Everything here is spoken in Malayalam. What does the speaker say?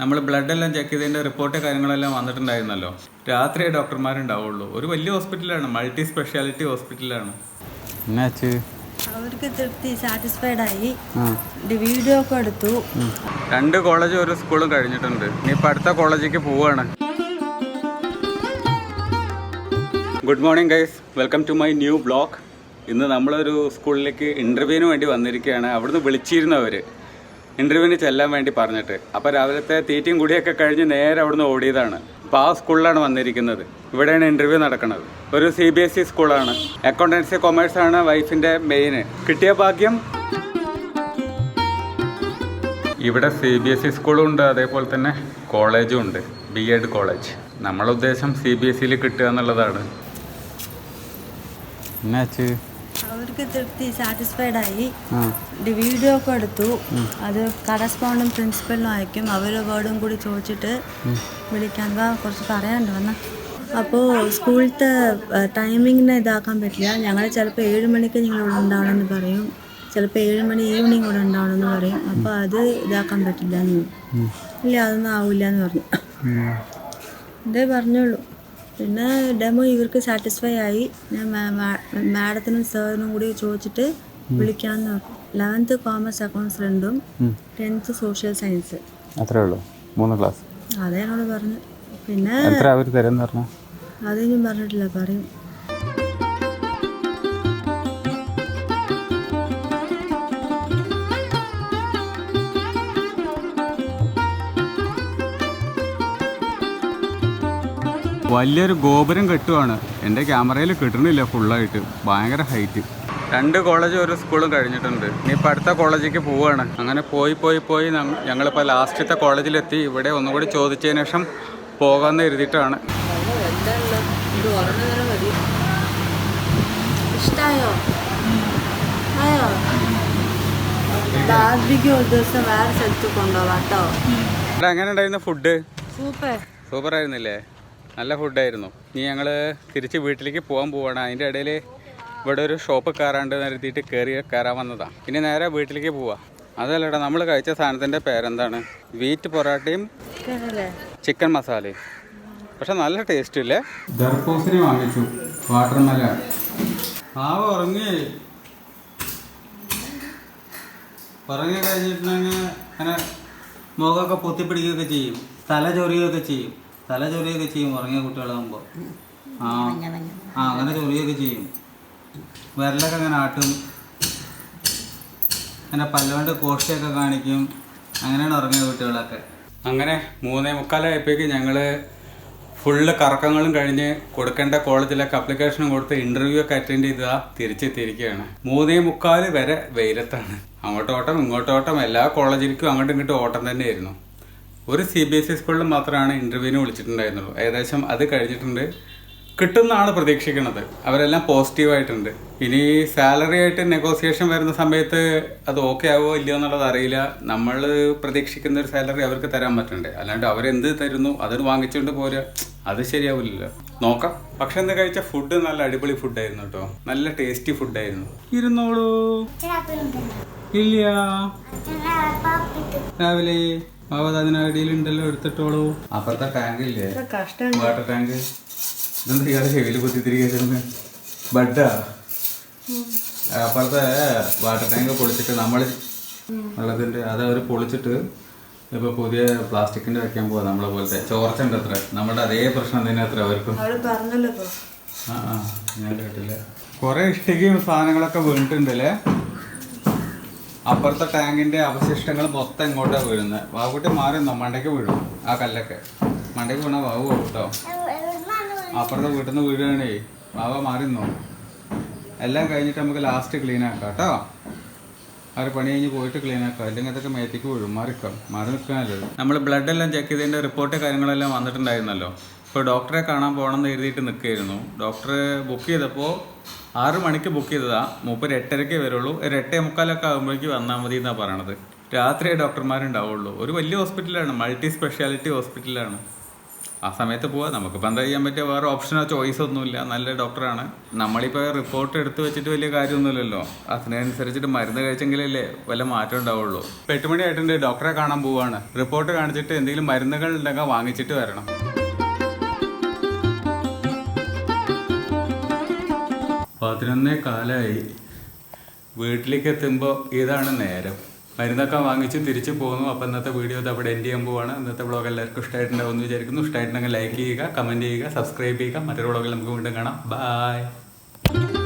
നമ്മൾ ബ്ലഡ് എല്ലാം ചെക്ക് ചെയ്തതിൻ്റെ റിപ്പോർട്ട് കാര്യങ്ങളെല്ലാം വന്നിട്ടുണ്ടായിരുന്നല്ലോ. രാത്രിയേ ഡോക്ടർമാരുണ്ടാവുള്ളൂ. ഒരു വലിയ ഹോസ്പിറ്റലാണ്, മൾട്ടി സ്പെഷ്യാലിറ്റി ഹോസ്പിറ്റലാണ്. അവർക്ക് തൃപ്തി, സാറ്റിസ്ഫൈഡ് ആയി. വീഡിയോ ഒക്കെ എടുത്തു. 2 കോളേജും ഒരു സ്കൂളും കഴിഞ്ഞിട്ടുണ്ട്. ഇനിയിപ്പോൾ അടുത്ത കോളേജിലേക്ക് പോവുകയാണ്. Good morning guys, welcome to my new blog. ഇന്ന് നമ്മളൊരു സ്കൂളിലേക്ക് ഇൻ്റർവ്യൂവിന് വേണ്ടി വന്നിരിക്കുകയാണ്. അവിടുന്ന് വിളിച്ചിരുന്നവർ ഇൻ്റർവ്യൂവിന് ചെല്ലാൻ വേണ്ടി പറഞ്ഞിട്ട്. അപ്പോൾ രാവിലത്തെ തീറ്റയും കുടിയൊക്കെ കഴിഞ്ഞ് നേരെ അവിടുന്ന് ഓടിയതാണ്. അപ്പോൾ ആ സ്കൂളിലാണ് വന്നിരിക്കുന്നത്. ഇവിടെയാണ് ഇൻ്റർവ്യൂ നടക്കുന്നത്. ഒരു CBSE സ്കൂളാണ്. അക്കൗണ്ടൻസി കൊമേഴ്സാണ് വൈഫിൻ്റെ മെയിൻ. കിട്ടിയ ഭാഗ്യം. ഇവിടെ CBSE സ്കൂളും ഉണ്ട്, അതേപോലെ തന്നെ കോളേജും ഉണ്ട്, B.Ed കോളേജ്. നമ്മളെ ഉദ്ദേശം CBSEയിൽ കിട്ടുക എന്നുള്ളതാണ്. അവർക്ക് തൃപ്തി, സാറ്റിസ്ഫൈഡ് ആയി. വീഡിയോ ഒക്കെ എടുത്തു. അത് കറസ്പോണ്ടും പ്രിൻസിപ്പലിനും അയക്കും. അവരുടെ വേർഡും കൂടി ചോദിച്ചിട്ട് വിളിക്കാൻ കുറച്ച് പറയാനുണ്ട് വന്ന. അപ്പോൾ സ്കൂളത്തെ ടൈമിങ്ങിനെ ഇതാക്കാൻ പറ്റില്ല. ഞങ്ങൾ ചിലപ്പോൾ 7 മണിക്ക് നിങ്ങൾ ഇവിടെ ഉണ്ടാവണമെന്ന് പറയും, ചിലപ്പോൾ 7 മണി ഈവനിങ് ഇവിടെ ഉണ്ടാവണമെന്ന് പറയും. അപ്പോൾ അത് ഇതാക്കാൻ പറ്റില്ല എന്ന്. ഇല്ല, അതൊന്നും ആവില്ല എന്ന് പറഞ്ഞു. ഇതേ പറഞ്ഞോളൂ. പിന്നെ ഡെമോ ഇവർക്ക് സാറ്റിസ്ഫൈ ആയി. ഞാൻ മാഡത്തിനും സാറിനും കൂടി ചോദിച്ചിട്ട് വിളിക്കാമെന്ന് പറഞ്ഞു. 11th കോമേഴ്സ് അക്കൗണ്ട്സ് 2ഉം 10th സോഷ്യൽ സയൻസ്. അത്രേ ഉള്ളൂ, 3 ക്ലാസ്. അതേ എന്നോട് പറഞ്ഞു. പിന്നെ അതൊന്നും പറഞ്ഞിട്ടില്ല, പറയും. വലിയൊരു ഗോപുരം കെട്ടുവാണ്. എൻ്റെ ക്യാമറയിൽ കിട്ടണില്ല ഫുള്ളായിട്ട്, ഭയങ്കര ഹൈറ്റ്. 2 കോളേജും ഒരു സ്കൂളും കഴിഞ്ഞിട്ടുണ്ട്. ഇനിയിപ്പോൾ അടുത്ത കോളേജിലേക്ക് പോവുകയാണ്. അങ്ങനെ പോയി ഞങ്ങളിപ്പോൾ ലാസ്റ്റത്തെ കോളേജിലെത്തി. ഇവിടെ ഒന്നുകൂടി ചോദിച്ചതിന് ശേഷം പോകാമെന്ന് എഴുതിയിട്ടാണ്. ഇഷ്ടമായോ? വേറെ സ്ഥലത്ത് കൊണ്ടുപോവാം കേട്ടോ. ഇവിടെ എങ്ങനെ ഉണ്ടായിരുന്നു ഫുഡ്? സൂപ്പർ ആയിരുന്നില്ലേ? നല്ല ഫുഡായിരുന്നു. ഇനി ഞങ്ങൾ തിരിച്ച് വീട്ടിലേക്ക് പോകാൻ പോവാണ്. അതിൻ്റെ ഇടയിൽ ഇവിടെ ഒരു ഷോപ്പ് കയറാണ്ട് നിർത്തിയിട്ട് കയറാൻ വന്നതാണ്. പിന്നെ നേരെ വീട്ടിലേക്ക് പോവാം. അതല്ലടാ, നമ്മൾ കഴിച്ച സാധനത്തിൻ്റെ പേരെന്താണ്? വീറ്റ് പൊറാട്ടയും ചിക്കൻ മസാലയും. പക്ഷെ നല്ല ടേസ്റ്റ് ഇല്ലേ? ദർപ്പൂസണി വാങ്ങിച്ചു, വാട്ടർമെലൺ. ഉറങ്ങി കഴിഞ്ഞിട്ടുണ്ടെങ്കിൽ അങ്ങനെ മുഖമൊക്കെ പൊത്തിപ്പിടിക്കുകയൊക്കെ ചെയ്യും, തല ചൊറിയുകയൊക്കെ ചെയ്യും ഉറങ്ങിയ കുട്ടികളാകുമ്പോൾ. അങ്ങനെ ചൊറിയൊക്കെ ചെയ്യും. വിരലൊക്കെ അങ്ങനെ ആട്ടും, അങ്ങനെ പല്ലുകൊണ്ട് കോഷ്ടിയൊക്കെ കാണിക്കും. അങ്ങനെയാണ് ഉറങ്ങിയ കുട്ടികളൊക്കെ. അങ്ങനെ 3:45 ഞങ്ങൾ ഫുള്ള് കറക്കങ്ങളും കഴിഞ്ഞ് കൊടുക്കേണ്ട കോളേജിലൊക്കെ അപ്ലിക്കേഷനും കൊടുത്ത് ഇൻ്റർവ്യൂ ഒക്കെ അറ്റൻഡ് ചെയ്താൽ തിരിച്ചെത്തിയിരിക്കുകയാണ്. 3:45 വരെ വെയിലത്താണ്. അങ്ങോട്ടോട്ടം ഇങ്ങോട്ടോട്ടം, എല്ലാ കോളേജിലേക്കും അങ്ങോട്ടും ഇങ്ങോട്ടും ഓട്ടം തന്നെയായിരുന്നു. ഒരു CBSE സ്കൂളിൽ മാത്രമാണ് ഇൻ്റർവ്യൂവിന് വിളിച്ചിട്ടുണ്ടായിരുന്നുള്ളൂ. ഏകദേശം അത് കഴിഞ്ഞിട്ടുണ്ട്. കിട്ടുമെന്നാണ് പ്രതീക്ഷിക്കുന്നത്. അവരെല്ലാം പോസിറ്റീവായിട്ടുണ്ട്. ഇനി സാലറി ആയിട്ട് നെഗോസിയേഷൻ വരുന്ന സമയത്ത് അത് ഓക്കെ ആവോ ഇല്ലയോ എന്നുള്ളത് അറിയില്ല. നമ്മൾ പ്രതീക്ഷിക്കുന്ന ഒരു സാലറി അവർക്ക് തരാൻ പറ്റണ്ടേ, അല്ലാണ്ട് അവരെന്ത് തരുന്നു അത് വാങ്ങിച്ചുകൊണ്ട് പോരാ, അത് ശരിയാവില്ലല്ലോ. നോക്കാം. പക്ഷെ എന്താ കഴിച്ച ഫുഡ് നല്ല അടിപൊളി ഫുഡായിരുന്നു കേട്ടോ. നല്ല ടേസ്റ്റി ഫുഡായിരുന്നു. ഇരുന്നോളൂ. ഇല്ല, രാവിലെ അതിനടിയിലുണ്ടല്ലോ, എടുത്തിട്ടോളൂ. അപ്പുറത്തെ ടാങ്ക് ഇല്ലേ, വാട്ടർ ടാങ്ക്, ഇതെന്താ ഇയാളെ ചെവിയിൽ കുത്തിത്തിരിക്കുന്നത്? ബഡാ. അപ്പുറത്തെ വാട്ടർ ടാങ്ക് പൊളിച്ചിട്ട് നമ്മൾ വെള്ളത്തിൻ്റെ അത് അവർ പൊളിച്ചിട്ട് ഇപ്പോൾ പുതിയ പ്ലാസ്റ്റിക്കിൻ്റെ വെക്കാൻ പോവാ. നമ്മളെ പോലത്തെ ചോർച്ചുണ്ട് അത്ര. നമ്മുടെ അതേ പ്രശ്നം തന്നെ അത്ര അവർക്കും. ഞാൻ കേട്ടില്ല. കുറേ ഇഷ്ടികയും സാധനങ്ങളൊക്കെ വീണിട്ടുണ്ടല്ലേ. അപ്പുറത്തെ ടാങ്കിൻ്റെ അവശിഷ്ടങ്ങൾ മൊത്തം ഇങ്ങോട്ടാണ് വീഴുന്നത്. വാവുകുട്ടി മാറിന്നോ, മണ്ടയ്ക്ക് വീഴും. ആ കല്ലൊക്കെ മണ്ടയ്ക്ക് വീണാൽ വാവ് പോകും കേട്ടോ. അപ്പുറത്തെ വീട്ടിൽ നിന്ന് വീഴുകയാണേ, വാവ മാറിന്നോ. എല്ലാം കഴിഞ്ഞിട്ട് നമുക്ക് ലാസ്റ്റ് ക്ലീൻ ആക്കാം കേട്ടോ. അവർ പണി കഴിഞ്ഞ് പോയിട്ട് ക്ലീൻ ആക്കാം, അല്ലെങ്കിൽ അതൊക്കെ മേത്തേക്ക് വീഴും. മാറി നിൽക്കാനല്ലോ. നമ്മൾ ബ്ലഡ് എല്ലാം ചെക്ക് ചെയ്തതിൻ്റെ റിപ്പോർട്ട് കാര്യങ്ങളെല്ലാം വന്നിട്ടുണ്ടായിരുന്നല്ലോ. ഇപ്പോൾ ഡോക്ടറെ കാണാൻ പോകണമെന്ന് എഴുതിയിട്ട് നിൽക്കുകയായിരുന്നു. ഡോക്ടർ ബുക്ക് ചെയ്തപ്പോൾ 6 മണിക്ക് ബുക്ക് ചെയ്തതാണ്. 8:30 വരുള്ളൂ. 8:45 ആകുമ്പോഴേക്ക് വന്നാൽ മതി എന്നാണ് പറയണത്. രാത്രിയേ ഡോക്ടർമാരുണ്ടാവുള്ളൂ. ഒരു വലിയ ഹോസ്പിറ്റലാണ്, മൾട്ടി സ്പെഷ്യാലിറ്റി ഹോസ്പിറ്റലാണ്. ആ സമയത്ത് പോവാം. നമുക്കിപ്പോൾ എന്താ ചെയ്യാൻ പറ്റിയ വേറെ ഓപ്ഷനോ ചോയ്സോ ഒന്നുമില്ല. നല്ല ഡോക്ടറാണ്. നമ്മളിപ്പോൾ റിപ്പോർട്ട് എടുത്ത് വെച്ചിട്ട് വലിയ കാര്യമൊന്നുമില്ലല്ലോ. അതിനനുസരിച്ചിട്ട് മരുന്ന് കഴിച്ചെങ്കിലല്ലേ വല്ല മാറ്റം ഉണ്ടാവുള്ളൂ. 8 മണി ആയിട്ടുണ്ട്. ഡോക്ടറെ കാണാൻ പോവാണ്. റിപ്പോർട്ട് കാണിച്ചിട്ട് എന്തെങ്കിലും മരുന്നുകൾ ഉണ്ടെങ്കിൽ വാങ്ങിച്ചിട്ട് വരണം. 11:15 വീട്ടിലേക്ക് എത്തുമ്പോൾ ഇതാണ് നേരം. മരുന്നൊക്കെ വാങ്ങിച്ച് തിരിച്ചു പോകുന്നു. അപ്പോൾ ഇന്നത്തെ വീഡിയോ അവിടെ എൻഡ് ചെയ്യാൻ പോവാണ്. ഇന്നത്തെ വ്ളോഗ് എല്ലാവർക്കും ഇഷ്ടമായിട്ടുണ്ടാവുമെന്ന് വിചാരിക്കുന്നു. ഇഷ്ടമായിട്ടുണ്ടെങ്കിൽ ലൈക്ക് ചെയ്യുക, കമൻറ്റ് ചെയ്യുക, സബ്സ്ക്രൈബ് ചെയ്യുക. മറ്റൊരു വ്ളോഗിൽ നമുക്ക് വീണ്ടും കാണാം. ബൈ.